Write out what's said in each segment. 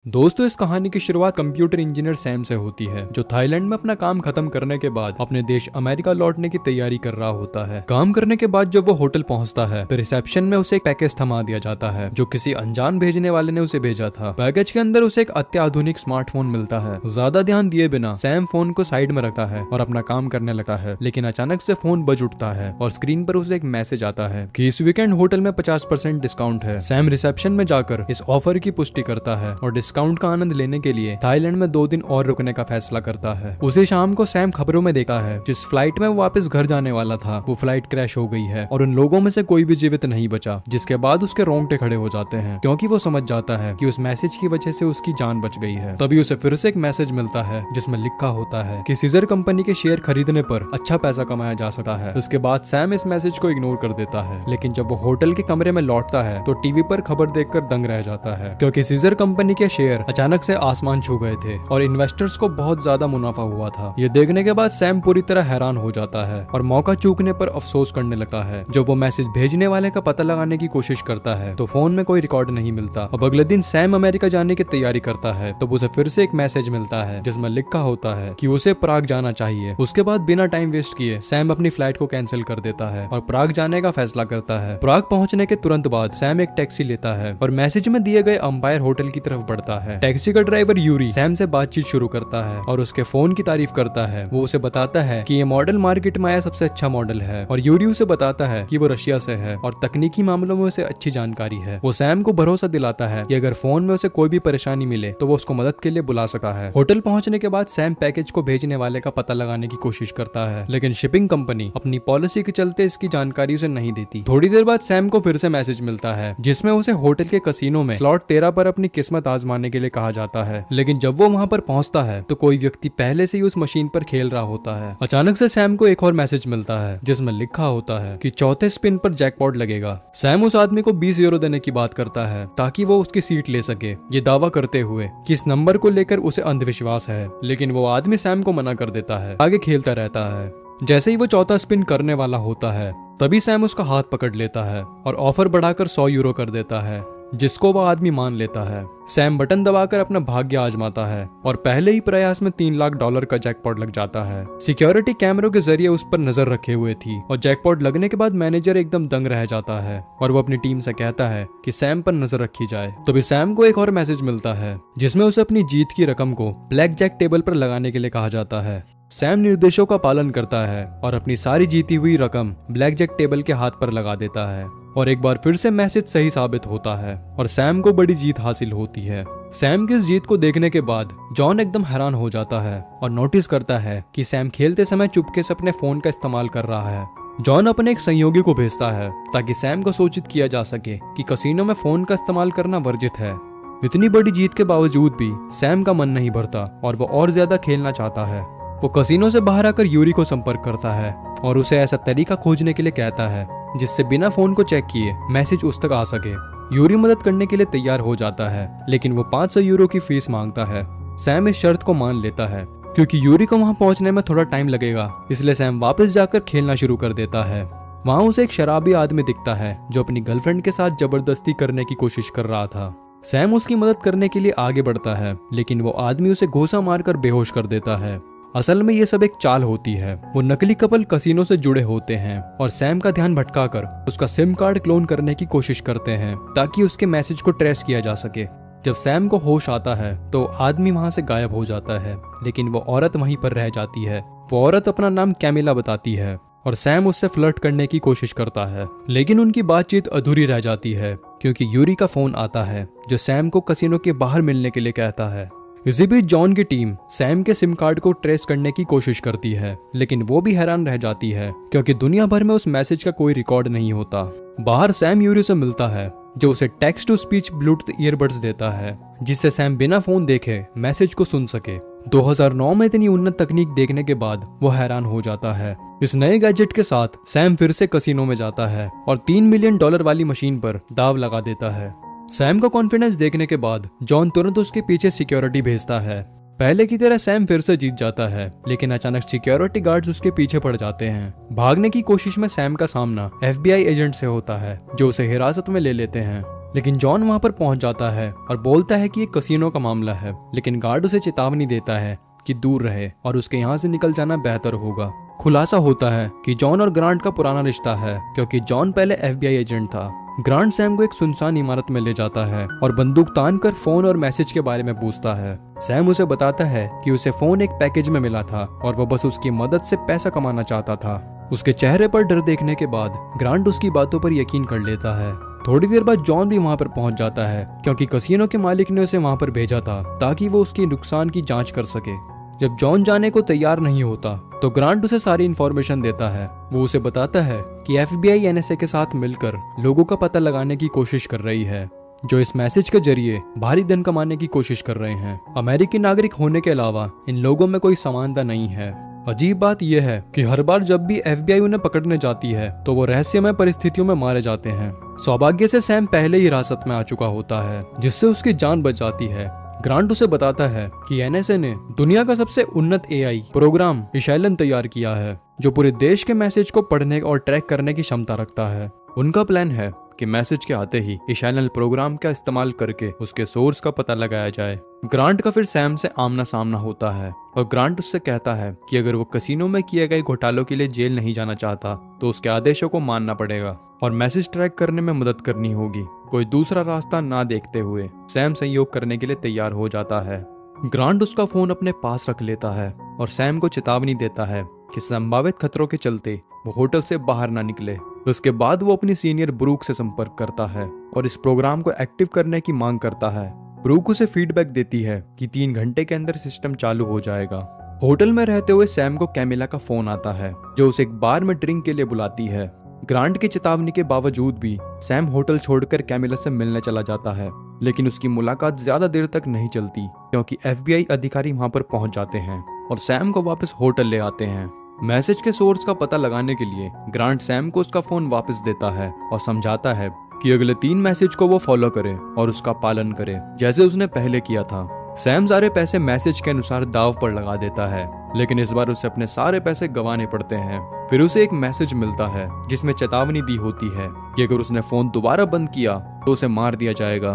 दोस्तों, इस कहानी की शुरुआत कंप्यूटर इंजीनियर सैम से होती है, जो थाईलैंड में अपना काम खत्म करने के बाद अपने देश अमेरिका लौटने की तैयारी कर रहा होता है। काम करने के बाद जब वो होटल पहुंचता है तो रिसेप्शन में उसे एक पैकेज थमा दिया जाता है, जो किसी अनजान भेजने वाले ने उसे भेजा था। पैकेज के अंदर उसे एक अत्याधुनिक स्मार्टफोन मिलता है। ज्यादा ध्यान दिए बिना सैम फोन को साइड में रखता है और अपना काम करने लगता है, लेकिन अचानक से फोन बज उठता है और स्क्रीन पर उसे एक मैसेज आता है कि इस वीकेंड होटल में 50% डिस्काउंट है। सैम रिसेप्शन में जाकर इस ऑफर की पुष्टि करता है और डिस्काउंट का आनंद लेने के लिए थाईलैंड में 2 दिन और रुकने का फैसला करता है। उसी शाम को सैम खबरों में देखा है जिस फ्लाइट में वो वापस घर जाने वाला था वो फ्लाइट क्रैश हो गई है और उन लोगों में से कोई भी जीवित नहीं बचा, जिसके बाद उसके रोंगटे खड़े हो जाते हैं, क्योंकि वो समझ जाता है कि उस मैसेज की वजह से उसकी जान बच गई है। तभी उसे फिर से एक मैसेज मिलता है जिसमें लिखा होता है कि सीजर कंपनी के शेयर खरीदने पर अच्छा पैसा कमाया जा सकता है। उसके बाद सैम इस मैसेज को इग्नोर कर देता है, लेकिन जब वो होटल के कमरे में लौटता है तो टीवी पर खबर देखकर दंग रह जाता है, क्योंकि सीजर कंपनी के शेयर अचानक से आसमान छू गए थे और इन्वेस्टर्स को बहुत ज्यादा मुनाफा हुआ था। ये देखने के बाद सैम पूरी तरह हैरान हो जाता है और मौका चूकने पर अफसोस करने लगता है। जब वो मैसेज भेजने वाले का पता लगाने की कोशिश करता है तो फोन में कोई रिकॉर्ड नहीं मिलता। अब अगले दिन सैम अमेरिका जाने की तैयारी करता है तो उसे फिर से एक मैसेज मिलता है जिसमें लिखा होता है कि उसे प्राग जाना चाहिए। उसके बाद बिना टाइम वेस्ट किए सैम अपनी फ्लाइट को कैंसिल कर देता है और प्राग जाने का फैसला करता है। प्राग पहुंचने के तुरंत बाद सैम एक टैक्सी लेता है और मैसेज में दिए गए अंपायर होटल की तरफ बढ़ता है। टैक्सी का ड्राइवर यूरी सैम से बातचीत शुरू करता है और उसके फोन की तारीफ करता है। वो उसे बताता है कि ये मॉडल मार्केट में आया सबसे अच्छा मॉडल है और यूरी उसे बताता है कि वो रशिया से है और तकनीकी मामलों में उसे अच्छी जानकारी है। वो सैम को भरोसा दिलाता है कि अगर फोन में उसे कोई भी परेशानी मिले तो वो उसको मदद के लिए बुला सकता है। होटल पहुंचने के बाद सैम पैकेज को भेजने वाले का पता लगाने की कोशिश करता है, लेकिन शिपिंग कंपनी अपनी पॉलिसी के चलते इसकी जानकारी उसे नहीं देती। थोड़ी देर बाद सैम को फिर से मैसेज मिलता है जिसमें उसे होटल के कसीनो में स्लॉट 13 पर अपनी किस्मत आजमाने के लिए कहा जाता है, लेकिन जब वो वहां पर पहुंचता है तो कोई व्यक्ति पहले से ही उस मशीन पर खेल रहा होता है। अचानक से सैम को एक और मैसेज मिलता है जिसमें लिखा होता है कि चौथे स्पिन पर जैकपॉट लगेगा। सैम उस आदमी को 20 यूरो देने की बात करता है ताकि वो उसकी सीट ले सके, ये दावा करते हुए कि इस नंबर को लेकर उसे अंधविश्वास है, लेकिन वो आदमी सैम को मना कर देता है, आगे खेलता रहता है। जैसे ही वो चौथा स्पिन करने वाला होता है तभी सैम उसका हाथ पकड़ लेता है और ऑफर बढ़ाकर 100 यूरो कर देता है, जिसको वह आदमी मान लेता है। सैम बटन दबाकर अपना भाग्य आजमाता है और पहले ही प्रयास में $3 लाख का जैकपॉट लग जाता है। सिक्योरिटी कैमरों के जरिए उस पर नजर रखे हुए थी और जैकपॉट लगने के बाद मैनेजर एकदम दंग रह जाता है और वो अपनी टीम से कहता है कि सैम पर नजर रखी जाए। तभी सैम को एक और मैसेज मिलता है जिसमें उसे अपनी जीत की रकम को ब्लैक जैक टेबल पर लगाने के लिए कहा जाता है। सैम निर्देशों का पालन करता है और अपनी सारी जीती हुई रकम ब्लैक जैक टेबल के हाथ पर लगा देता है और एक बार फिर से मैसेज सही साबित होता है और सैम को बड़ी जीत हासिल होती है। सैम की इस जीत को देखने के बाद जॉन एकदम हैरान हो जाता है और नोटिस करता है कि सैम खेलते समय चुपके से अपने फोन का इस्तेमाल कर रहा है। जॉन अपने एक सहयोगी को भेजता है ताकि सैम को सूचित किया जा सके कि कसीनो में फोन का इस्तेमाल करना वर्जित है। इतनी बड़ी जीत के बावजूद भी सैम का मन नहीं भरता और वो और ज्यादा खेलना चाहता है। वो कसीनो से बाहर आकर यूरी को संपर्क करता है और उसे ऐसा तरीका खोजने के लिए कहता है जिससे बिना फोन को चेक किए मैसेज उस तक आ सके। यूरी मदद करने के लिए तैयार हो जाता है, लेकिन वो 500 यूरो की फीस मांगता है। सैम इस शर्त को मान लेता है क्योंकि यूरी को वहां पहुंचने में थोड़ा टाइम लगेगा, इसलिए सैम वापस जाकर खेलना शुरू कर देता है। वहां उसे एक शराबी आदमी दिखता है जो अपनी गर्लफ्रेंड के साथ जबरदस्ती करने की कोशिश कर रहा था। सैम उसकी मदद करने के लिए आगे बढ़ता है, लेकिन वो आदमी उसे घूंसा मारकर बेहोश कर देता है। असल में ये सब एक चाल होती है। वो नकली कपल कसीनो से जुड़े होते हैं और सैम का ध्यान भटकाकर उसका सिम कार्ड क्लोन करने की कोशिश करते हैं ताकि उसके मैसेज को ट्रेस किया जा सके। जब सैम को होश आता है तो आदमी वहां से गायब हो जाता है, लेकिन वो औरत वहीं पर रह जाती है। वो औरत अपना नाम कैमिला बताती है और सैम उससे फ्लर्ट करने की कोशिश करता है, लेकिन उनकी बातचीत अधूरी रह जाती है क्योंकि यूरी का फोन आता है जो सैम को कसीनो के बाहर मिलने के लिए कहता है। इसी बीच जॉन की टीम सैम के सिम कार्ड को ट्रेस करने की कोशिश करती है, लेकिन वो भी हैरान रह जाती है क्योंकि दुनिया भर में उस मैसेज का कोई रिकॉर्ड नहीं होता। बाहर सैम यूरी से मिलता है जो उसे text to speech Bluetooth earbuds देता है जिससे सैम बिना फोन देखे मैसेज को सुन सके। 2009 में इतनी उन्नत तकनीक देखने के बाद वो हैरान हो जाता है। इस नए गैजेट के साथ सैम फिर से कसीनो में जाता है और $3 मिलियन वाली मशीन पर दाव लगा देता है। सैम का कॉन्फिडेंस देखने के बाद जॉन तुरंत उसके पीछे सिक्योरिटी भेजता है। पहले की तरह सैम फिर से जीत जाता है, लेकिन अचानक सिक्योरिटी गार्ड्स उसके पीछे पड़ जाते हैं। भागने की कोशिश में सैम का सामना FBI एजेंट से होता है जो उसे हिरासत में ले लेते हैं। लेकिन जॉन वहां पर पहुंच जाता है और बोलता है कि ये कसिनो का मामला है, लेकिन गार्ड उसे चेतावनी देता है कि दूर रहे और उसके यहाँ से निकल जाना बेहतर होगा। खुलासा होता है कि जॉन और ग्रांट का पुराना रिश्ता है, क्योंकि जॉन पहले FBI एजेंट था। ग्रांट सैम को एक सुनसान इमारत में ले जाता है और बंदूक तान कर फोन और मैसेज के बारे में पूछता है। सैम उसे बताता है कि उसे फोन एक पैकेज में मिला था और वह बस उसकी मदद से पैसा कमाना चाहता था। उसके चेहरे पर डर देखने के बाद ग्रांट उसकी बातों पर यकीन कर लेता है। थोड़ी देर बाद जॉन भी वहां पर पहुंच जाता है, क्योंकि कसिनो के मालिक ने उसे वहां पर भेजा था ताकि वो उसकी नुकसान की जांच कर सके। जब जॉन जाने को तैयार नहीं होता तो ग्रांट उसे सारी इन्फॉर्मेशन देता है। वो उसे बताता है कि FBI NSA के साथ मिलकर लोगों का पता लगाने की कोशिश कर रही है, जो इस मैसेज के जरिए भारी धन कमाने की कोशिश कर रहे हैं। अमेरिकी नागरिक होने के अलावा इन लोगों में कोई समानता नहीं है। अजीब बात यह है कि हर बार जब भी FBI उन्हें पकड़ने जाती है तो वो रहस्यमय परिस्थितियों में मारे जाते हैं। सौभाग्य से सैम पहले ही हिरासत में आ चुका होता है, जिससे उसकी जान बच जाती है। ग्रांट उसे बताता है कि NSA ने दुनिया का सबसे उन्नत AI प्रोग्राम इशैलन तैयार किया है, जो पूरे देश के मैसेज को पढ़ने और ट्रैक करने की क्षमता रखता है। उनका प्लान है कि मैसेज के आते ही इशैलन प्रोग्राम का इस्तेमाल करके उसके सोर्स का पता लगाया जाए। ग्रांट का फिर सैम से आमना सामना होता है और ग्रांट उससे कहता है कि अगर वो कसिनो में किए गए घोटालों के लिए जेल नहीं जाना चाहता तो उसके आदेशों को मानना पड़ेगा और मैसेज ट्रैक करने में मदद करनी होगी। कोई दूसरा रास्ता ना देखते हुए सैम सहयोग करने के लिए तैयार हो जाता है। ग्रांट उसका फोन अपने पास रख लेता है और सैम को चेतावनी देता है कि संभावित खतरों के चलते वो होटल से बाहर ना निकले। उसके बाद वो अपनी सीनियर ब्रूक से संपर्क करता है और इस प्रोग्राम को एक्टिव करने की मांग करता है। ब्रूक उसे फीडबैक देती है कि 3 घंटे के अंदर सिस्टम चालू हो जाएगा। होटल में रहते हुए सैम को कैमिला का फोन आता है, जो उसे एक बार में ड्रिंक के लिए बुलाती है। ग्रांट की चेतावनी के बावजूद भी सैम होटल छोड़कर कैमिला से मिलने चला जाता है, लेकिन उसकी मुलाकात ज्यादा देर तक नहीं चलती, क्योंकि FBI अधिकारी वहां पर पहुंच जाते हैं और सैम को वापस होटल ले आते हैं। मैसेज के सोर्स का पता लगाने के लिए ग्रांट सैम को उसका फोन वापस देता है और समझाता है कि अगले 3 मैसेज को वो फॉलो करे और उसका पालन करे, जैसे उसने पहले किया था। सैम सारे पैसे मैसेज के अनुसार दाव पर लगा देता है, लेकिन इस बार उसे अपने सारे पैसे गंवाने पड़ते हैं। फिर उसे एक मैसेज मिलता है जिसमें चेतावनी दी होती है कि अगर उसने फोन दोबारा बंद किया तो उसे मार दिया जाएगा।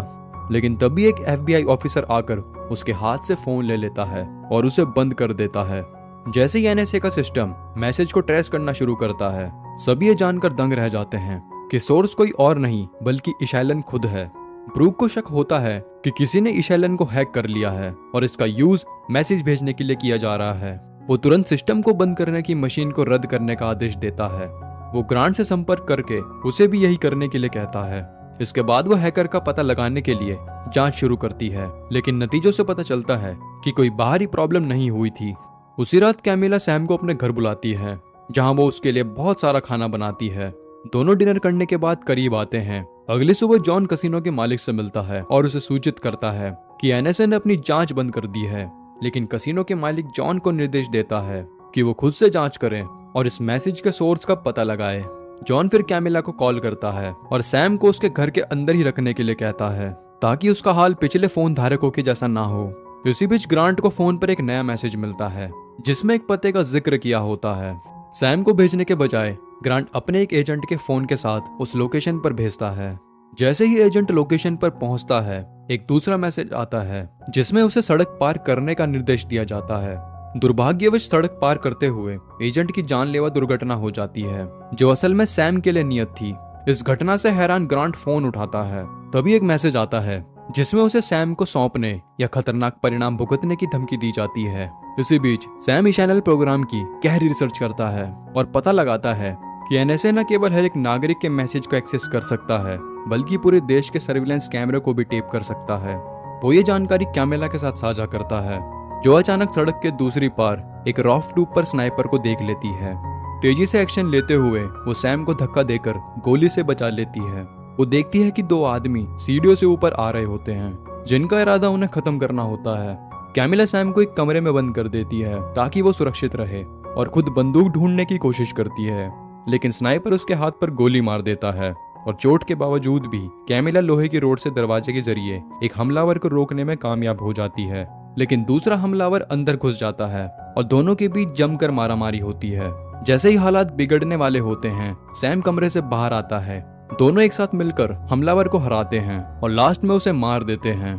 लेकिन तभी एक FBI ऑफिसर आकर उसके हाथ से फोन ले लेता है और उसे बंद कर देता है। जैसे ही NSA का सिस्टम मैसेज को ट्रेस करना शुरू करता है, सभी ये जानकर दंग रह जाते हैं कि सोर्स कोई और नहीं बल्कि इशैलन खुद है। ब्रूक को शक होता है कि किसी ने इशैलन को हैक कर लिया है और इसका यूज मैसेज भेजने के लिए किया जा रहा है। वो तुरंत सिस्टम को बंद करने की मशीन को रद्द करने का आदेश देता है। वो ग्रांट से संपर्क करके उसे भी यही करने के लिए कहता है। इसके बाद वो हैकर का पता लगाने के लिए जांच शुरू करती है, लेकिन नतीजों से पता चलता है कि कोई बाहरी प्रॉब्लम नहीं हुई थी। उसी रात कैमिला सैम को अपने घर बुलाती है, जहां वो उसके लिए बहुत सारा खाना बनाती है। दोनों डिनर करने के बाद करीब आते हैं। अगली सुबह जॉन कसिनो के मालिक से मिलता है और उसे सूचित करता है कि NSA ने अपनी जांच बंद कर दी है, लेकिन कसिनो के मालिक जॉन को निर्देश देता है कि वो खुद से जांच करें और इस मैसेज के सोर्स का पता लगाए। जॉन फिर कैमिला को कॉल करता है और सैम को उसके घर के अंदर ही रखने के लिए कहता है, ताकि उसका हाल पिछले फोन धारकों के जैसा ना हो। इसी बीच ग्रांट को फोन पर एक नया मैसेज मिलता है, जिसमें एक पते का जिक्र किया होता है। सैम को भेजने के बजाय ग्रांट अपने एक एजेंट के फोन के साथ उस लोकेशन पर भेजता है। जैसे ही एजेंट लोकेशन पर पहुंचता है, एक दूसरा मैसेज आता है जिसमें उसे सड़क पार करने का निर्देश दिया जाता है। दुर्भाग्यवश सड़क पार करते हुए एजेंट की जानलेवा दुर्घटना हो जाती है, जो असल में सैम के लिए नियत थी। इस घटना से हैरान ग्रांट फोन उठाता है। तभी एक मैसेज आता है जिसमें उसे सैम को सौंपने या खतरनाक परिणाम भुगतने की धमकी दी जाती है। इसी बीच सैम इशैलन प्रोग्राम की गहरी रिसर्च करता है और पता लगाता है कि NSA न केवल हर एक नागरिक के मैसेज को एक्सेस कर सकता है, बल्कि पूरे देश के सर्विलेंस कैमरे को भी टेप कर सकता है। वो ये जानकारी कैमिला के साथ साझा करता है, जो अचानक सड़क के दूसरी पार एक रॉफ टूब पर स्नाइपर को देख लेती है। तेजी से एक्शन लेते हुए वो सैम को धक्का देकर गोली से बचा लेती है। वो देखती है कि 2 आदमी सीढ़ियों से ऊपर आ रहे होते हैं, जिनका इरादा उन्हें खत्म करना होता है। कैमिला सैम को एक कमरे में बंद कर देती है ताकि वो सुरक्षित रहे और खुद बंदूक ढूंढने की कोशिश करती है, लेकिन स्नाइपर उसके हाथ पर गोली मार देता है और चोट के बावजूद भी कैमिला लोहे की रोड से दरवाजे के जरिए एक हमलावर को रोकने में कामयाब हो जाती है। लेकिन दूसरा हमलावर अंदर घुस जाता है और दोनों के बीच जमकर मारामारी होती है। जैसे ही हालात बिगड़ने वाले होते हैं, सैम कमरे से बाहर आता है दोनों एक साथ मिलकर हमलावर को हराते हैं और लास्ट में उसे मार देते हैं।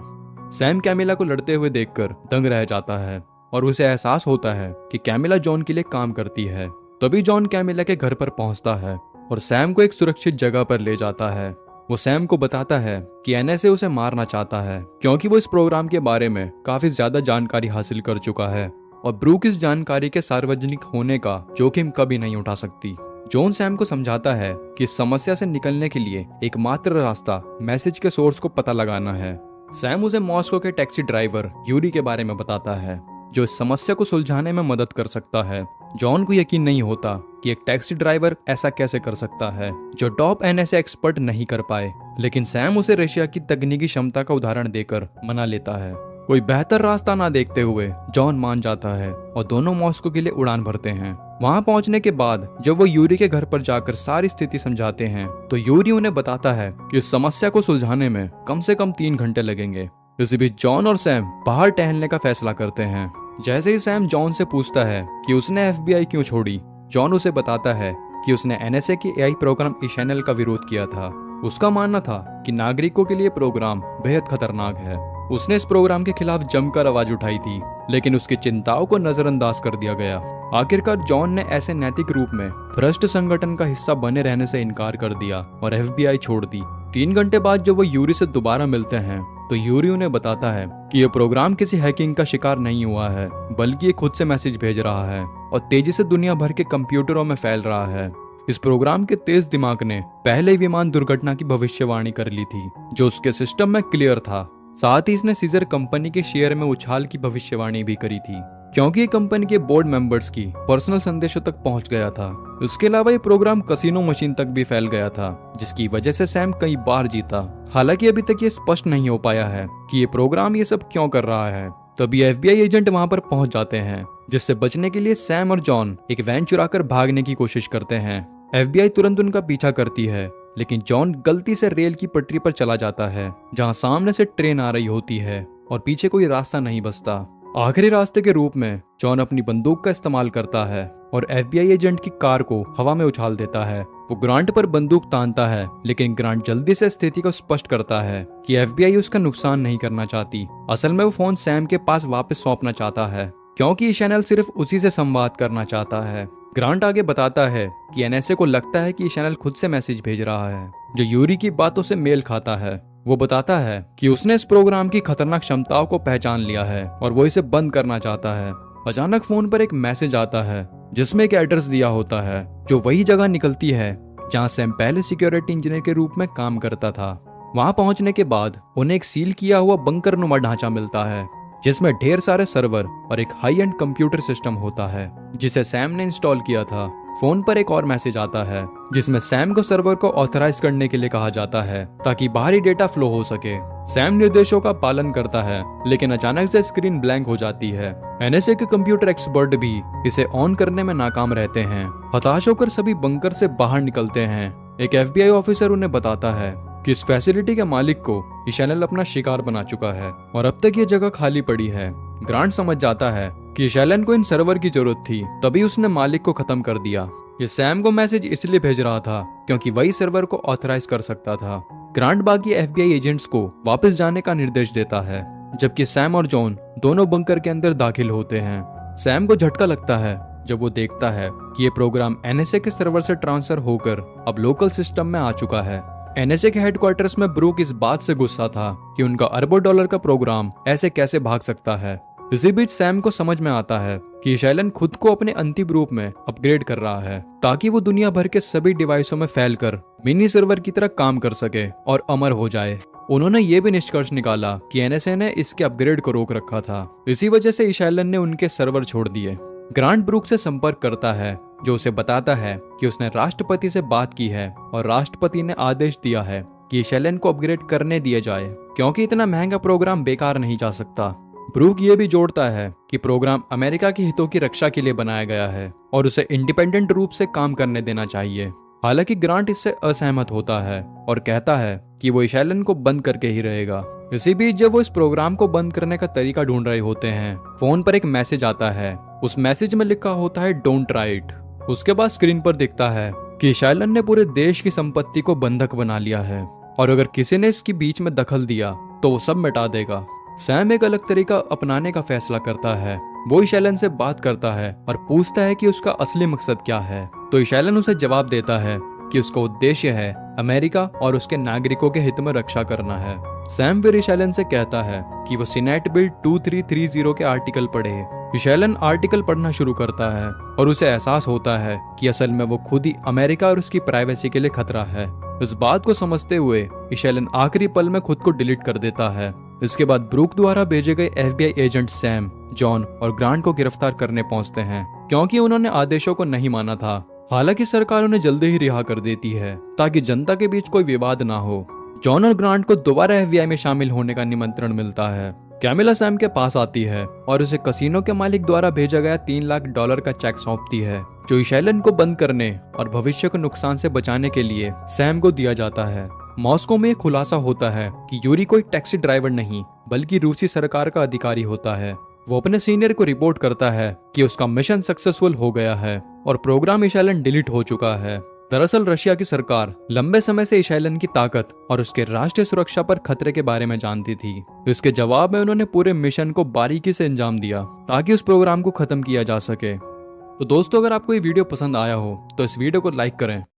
सैम कैमिला को लड़ते हुए देखकर दंग रह जाता है और उसे एहसास होता है कि कैमिला जॉन के लिए काम करती है। तभी जॉन कैमिला के घर पर पहुंचता है और सैम को एक सुरक्षित जगह पर ले जाता है। वो सैम को बताता है कि एनएसए उसे मारना चाहता है क्योंकि वो इस प्रोग्राम के बारे में काफी ज्यादा जानकारी हासिल कर चुका है और ब्रूक इस जानकारी के सार्वजनिक होने का जोखिम कभी नहीं उठा सकती। जॉन सैम को समझाता है कि इस समस्या से निकलने के लिए एकमात्र रास्ता मैसेज के सोर्स को पता लगाना है। सैम उसे मॉस्को के टैक्सी ड्राइवर यूरी के बारे में बताता है जो इस समस्या को सुलझाने में मदद कर सकता है। जॉन को यकीन नहीं होता कि एक टैक्सी ड्राइवर ऐसा कैसे कर सकता है जो टॉप एनएसए एक्सपर्ट नहीं कर पाए, लेकिन सैम उसे रशिया की तकनीकी क्षमता का उदाहरण देकर मना लेता है। कोई बेहतर रास्ता ना देखते हुए जॉन मान जाता है और दोनों मॉस्को के लिए उड़ान भरते हैं। वहां पहुंचने के बाद जब वो यूरी के घर पर जाकर सारी स्थिति समझाते हैं तो यूरी उन्हें बताता है कि इस समस्या को सुलझाने में कम से कम 3 घंटे लगेंगे। इसी बीच जॉन और सैम बाहर टहलने का फैसला करते हैं। जैसे ही सैम जॉन से पूछता है कि उसने एफबीआई क्यों छोड़ी, जॉन उसे बताता है कि उसने एनएसए के एआई प्रोग्राम ईशैनल का विरोध किया था। उसका मानना था कि नागरिकों के लिए प्रोग्राम बेहद खतरनाक है। उसने इस प्रोग्राम के खिलाफ जमकर आवाज उठाई थी, लेकिन उसकी चिंताओं को नजरअंदाज कर दिया गया। आखिरकार जॉन ने ऐसे नैतिक रूप में भ्रष्ट संगठन का हिस्सा बने रहने से इनकार कर दिया और एफबीआई छोड़ दी। 3 घंटे बाद जब वो यूरी से दोबारा मिलते हैं तो यूरी उन्हें बताता है कि यह प्रोग्राम किसी हैकिंग का शिकार नहीं हुआ है, बल्कि ये खुद से मैसेज भेज रहा है और तेजी से दुनिया भर के कंप्यूटरों में फैल रहा है। इस प्रोग्राम के तेज दिमाग ने पहले ही विमान दुर्घटना की भविष्यवाणी कर ली थी जो उसके सिस्टम में क्लियर था। साथ ही इसने सीजर कंपनी के शेयर में उछाल की भविष्यवाणी भी करी थी क्योंकि ये कंपनी के बोर्ड मेंबर्स की पर्सनल संदेशों तक पहुंच गया था। इसके अलावा ये प्रोग्राम कसिनो मशीन तक भी फैल गया था जिसकी वजह से सैम कई बार जीता। हालांकि अभी तक ये स्पष्ट नहीं हो पाया है कि ये प्रोग्राम ये सब क्यों कर रहा है। तभी एफबीआई एजेंट वहां पर पहुंच जाते हैं, जिससे बचने के लिए सैम और जॉन एक वैन चुराकर भागने की कोशिश करते हैं। एफबीआई तुरंत उनका पीछा करती है, लेकिन जॉन गलती से रेल की पटरी पर चला जाता है जहां सामने से ट्रेन आ रही होती है और पीछे कोई रास्ता नहीं बचता। आखिरी रास्ते के रूप में जॉन अपनी बंदूक का इस्तेमाल करता है और एफबीआई एजेंट की कार को हवा में उछाल देता है। वो ग्रांट पर बंदूक तानता है, लेकिन ग्रांट जल्दी से स्थिति को स्पष्ट करता है कि एफबीआई उसका नुकसान नहीं करना चाहती। असल में वो फोन सैम के पास वापस सौंपना चाहता है क्योंकि चैनल सिर्फ उसी से संवाद करना चाहता है। ग्रांट आगे बताता है कि एनएसए को लगता है कि चैनल खुद से मैसेज भेज रहा है जो यूरी की बातों से मेल खाता है। वो बताता है कि उसने इस प्रोग्राम की खतरनाक क्षमताओं को पहचान लिया है और वो इसे बंद करना चाहता है। अचानक फोन पर एक मैसेज आता है जिसमें एक एड्रेस दिया होता है जो वही जगह निकलती है जहां सैम पहले सिक्योरिटी इंजीनियर के रूप में काम करता था। वहां पहुंचने के बाद उन्हें एक सील किया हुआ बंकर नुमा ढांचा मिलता है जिसमें ढेर सारे सर्वर और एक हाई एंड कंप्यूटर सिस्टम होता है जिसे सैम ने इंस्टॉल किया था। फोन पर एक और मैसेज आता है जिसमें सैम को सर्वर को ऑथराइज करने के लिए कहा जाता है ताकि बाहरी डेटा फ्लो हो सके। सैम निर्देशों का पालन करता है, लेकिन अचानक से स्क्रीन ब्लैंक हो जाती है। एनएसए के कंप्यूटर एक्सपर्ट भी इसे ऑन करने में नाकाम रहते हैं। हताश होकर सभी बंकर से बाहर निकलते हैं। एक एफबीआई ऑफिसर उन्हें बताता है कि इस फैसिलिटी के मालिक को चैनल अपना शिकार बना चुका है और अब तक ये जगह खाली पड़ी है। ग्रांट समझ जाता है कि शैलन को इन सर्वर की जरूरत थी, तभी उसने मालिक को खत्म कर दिया। ये सैम को मैसेज इसलिए भेज रहा था क्योंकि वही सर्वर को ऑथराइज कर सकता था। ग्रांट बाकी एफबीआई एजेंट्स को वापस जाने का निर्देश देता है, जबकि सैम और जॉन दोनों बंकर के अंदर दाखिल होते हैं। सैम को झटका लगता है जब वो देखता है कि ये प्रोग्राम एनएसए के सर्वर से ट्रांसफर होकर अब लोकल सिस्टम में आ चुका है। एनएसए के हेडक्वार्टर्स में ब्रूक इस बात से गुस्सा था कि उनका अरबों डॉलर का प्रोग्राम ऐसे कैसे भाग सकता है। इसी बीच सैम को समझ में आता है कि शैलन खुद को अपने अंतिम रूप में अपग्रेड कर रहा है ताकि वो दुनिया भर के सभी डिवाइसों में फैलकर मिनी सर्वर की तरह काम कर सके और अमर हो जाए। उन्होंने ये भी निष्कर्ष निकाला कि एनएसए ने इसके अपग्रेड को रोक रखा था, इसी वजह से शैलन ने उनके सर्वर छोड़ दिए। ग्रांट ब्रूक से संपर्क करता है जो उसे बताता है कि उसने राष्ट्रपति से बात की है और राष्ट्रपति ने आदेश दिया है कि शैलन को अपग्रेड करने दिया जाए क्योंकि इतना महंगा प्रोग्राम बेकार नहीं जा सकता। ब्रूक ये भी जोड़ता है कि प्रोग्राम अमेरिका के हितों की रक्षा के लिए बनाया गया है और उसे इंडिपेंडेंट रूप से काम करने देना चाहिए। हालांकि ग्रांट इससे असहमत होता है और कहता है कि वो शैलन को बंद करके ही रहेगा। इसी बीच जब वो इस प्रोग्राम को बंद करने का तरीका ढूंढ रहे होते हैं, फोन पर एक मैसेज आता है। उस मैसेज में लिखा होता है डोंट ट्राई इट। उसके बाद स्क्रीन पर दिखता है कि शैलन ने पूरे देश की संपत्ति को बंधक बना लिया है और अगर किसी ने इसके बीच में दखल दिया तो वो सब मिटा देगा। सैम एक अलग तरीका अपनाने का फैसला करता है। वो शैलन से बात करता है और पूछता है कि उसका असली मकसद क्या है। तो शैलन उसे जवाब देता है कि उसका उद्देश्य है अमेरिका और उसके नागरिकों के हित में रक्षा करना है। सैम फिर शैलन से कहता है कि वो सीनेट बिल 2330 के आर्टिकल पढ़े। शैलन आर्टिकल पढ़ना शुरू करता है और उसे एहसास होता है कि असल में वो खुद ही अमेरिका और उसकी प्राइवेसी के लिए खतरा है। इस बात को समझते हुए शैलन आखिरी पल में खुद को डिलीट कर देता है। इसके बाद ब्रूक द्वारा भेजे गए FBI एजेंट सैम, जॉन और ग्रांट को गिरफ्तार करने पहुंचते हैं क्योंकि उन्होंने आदेशों को नहीं माना था। हालांकि सरकार उन्हें जल्दी ही रिहा कर देती है ताकि जनता के बीच कोई विवाद ना हो। जॉन और ग्रांट को दोबारा FBI में शामिल होने का निमंत्रण मिलता है। कैमिला सैम के पास आती है और उसे कसिनो के मालिक द्वारा भेजा गया $3 लाख का चेक सौंपती है जो शैलन को बंद करने और भविष्य को नुकसान से बचाने के लिए सैम को दिया जाता है। मॉस्को में खुलासा होता है कि यूरी कोई टैक्सी ड्राइवर नहीं बल्कि रूसी सरकार का अधिकारी होता है। वो अपने सीनियर को रिपोर्ट करता है कि उसका मिशन सक्सेसफुल हो गया है और प्रोग्राम इशैलन डिलीट हो चुका है। दरअसल रशिया की सरकार लंबे समय से इशैलन की ताकत और उसके राष्ट्रीय सुरक्षा पर खतरे के बारे में जानती थी। इसके जवाब में उन्होंने पूरे मिशन को बारीकी से अंजाम दिया ताकि उस प्रोग्राम को खत्म किया जा सके। तो दोस्तों, अगर आपको ये वीडियो पसंद आया हो तो इस वीडियो को लाइक करें